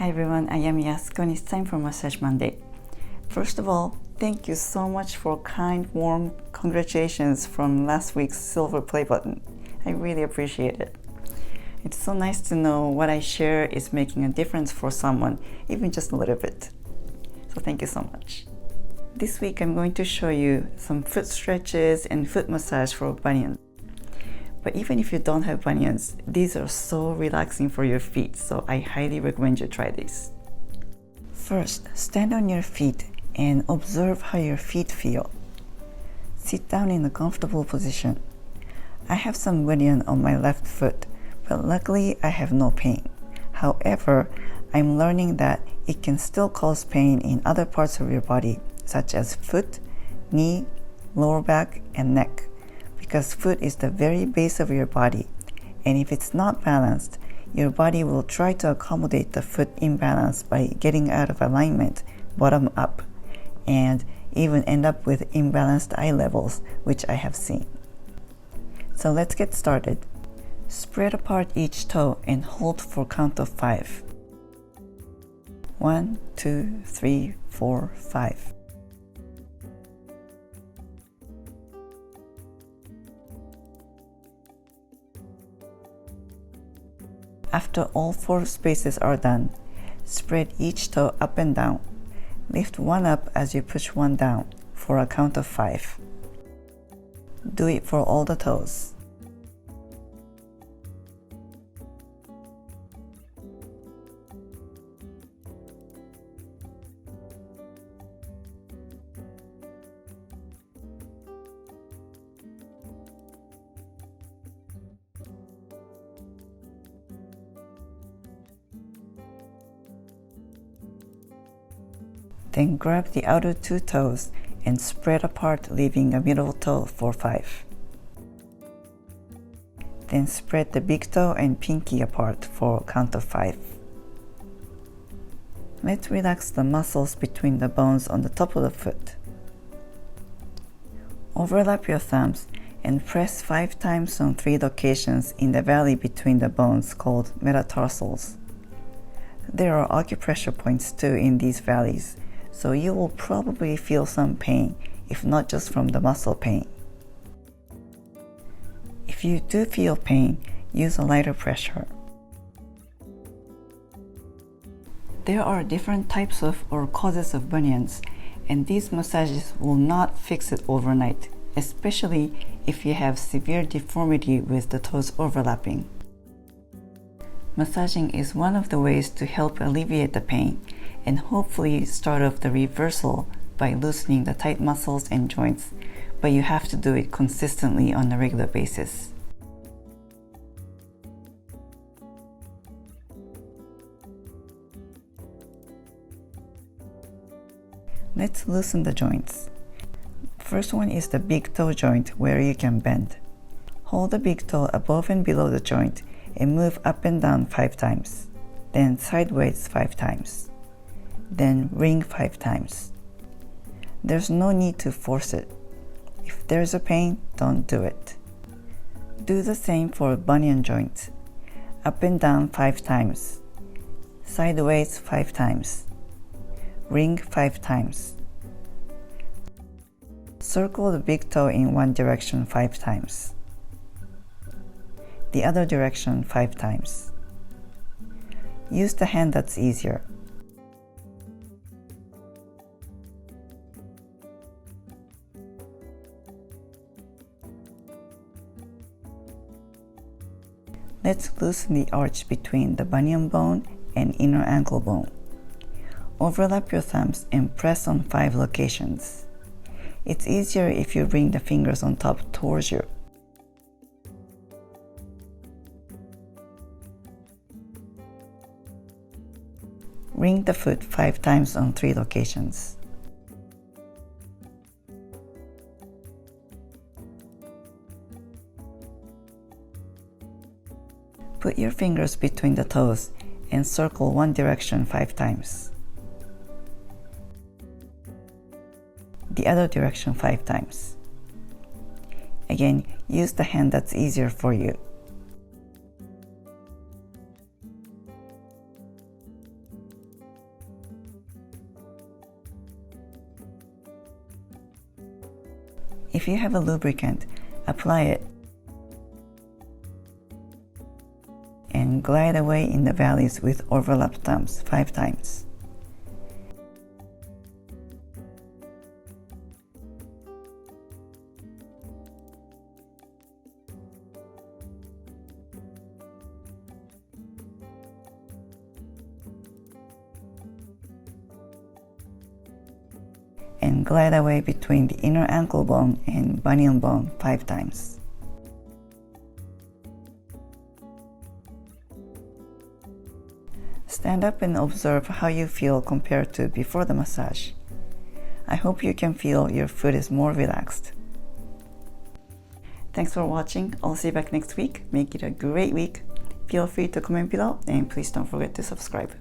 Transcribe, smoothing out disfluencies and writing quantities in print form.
Hi everyone, I am Yasuko and it's time for Massage Monday. First of all, thank you so much for kind, warm congratulations from last week's silver play button. I really appreciate it. It's so nice to know what I share is making a difference for someone, even just a little bit. So thank you so much. This week I'm going to show you some foot stretches and foot massage for bunions. But even if you don't have bunions, these are so relaxing for your feet, so I highly recommend you try these. First, stand on your feet and observe how your feet feel. Sit down in a comfortable position. I have some bunion on my left foot, but luckily I have no pain. However, I'm learning that it can still cause pain in other parts of your body, such as foot, knee, lower back, and neck. Because foot is the very base of your body, and if it's not balanced, your body will try to accommodate the foot imbalance by getting out of alignment, bottom up, and even end up with imbalanced eye levels, which I have seen. So let's get started. Spread apart each toe and hold for count of 5. 1, 2, 3, 4, 5. After all 4 spaces are done, spread each toe up and down. Lift one up as you push one down for a count of 5. Do it for all the toes. Then grab the outer 2 toes and spread apart, leaving a middle toe for 5. Then spread the big toe and pinky apart for a count of 5. Let's relax the muscles between the bones on the top of the foot. Overlap your thumbs and press 5 times on 3 locations in the valley between the bones called metatarsals. There are acupressure points too in these valleys, so you will probably feel some pain, if not just from the muscle pain. If you do feel pain, use a lighter pressure. There are different types of or causes of bunions, and these massages will not fix it overnight, especially if you have severe deformity with the toes overlapping. Massaging is one of the ways to help alleviate the pain and hopefully start off the reversal by loosening the tight muscles and joints, but you have to do it consistently on a regular basis. Let's loosen the joints. First one is the big toe joint where you can bend. Hold the big toe above and below the joint and move up and down 5 times, then sideways 5 times. Then ring 5 times. There's no need to force it. If there's a pain, don't do it. Do the same for bunion joint. Up and down 5 times. Sideways 5 times. Ring 5 times. Circle the big toe in one direction 5 times. The other direction 5 times. Use the hand that's easier. Let's loosen the arch between the bunion bone and inner ankle bone. Overlap your thumbs and press on 5 locations. It's easier if you bring the fingers on top towards you. Ring the foot 5 times on 3 locations. Put your fingers between the toes and circle one direction 5 times. The other direction 5 times. Again, use the hand that's easier for you. If you have a lubricant, apply it and glide away in the valleys with overlapped thumbs 5 times. And glide away between the inner ankle bone and bunion bone 5 times. Stand up and observe how you feel compared to before the massage. I hope you can feel your foot is more relaxed. Thanks for watching. I'll see you back next week. Make it a great week. Feel free to comment below and please don't forget to subscribe.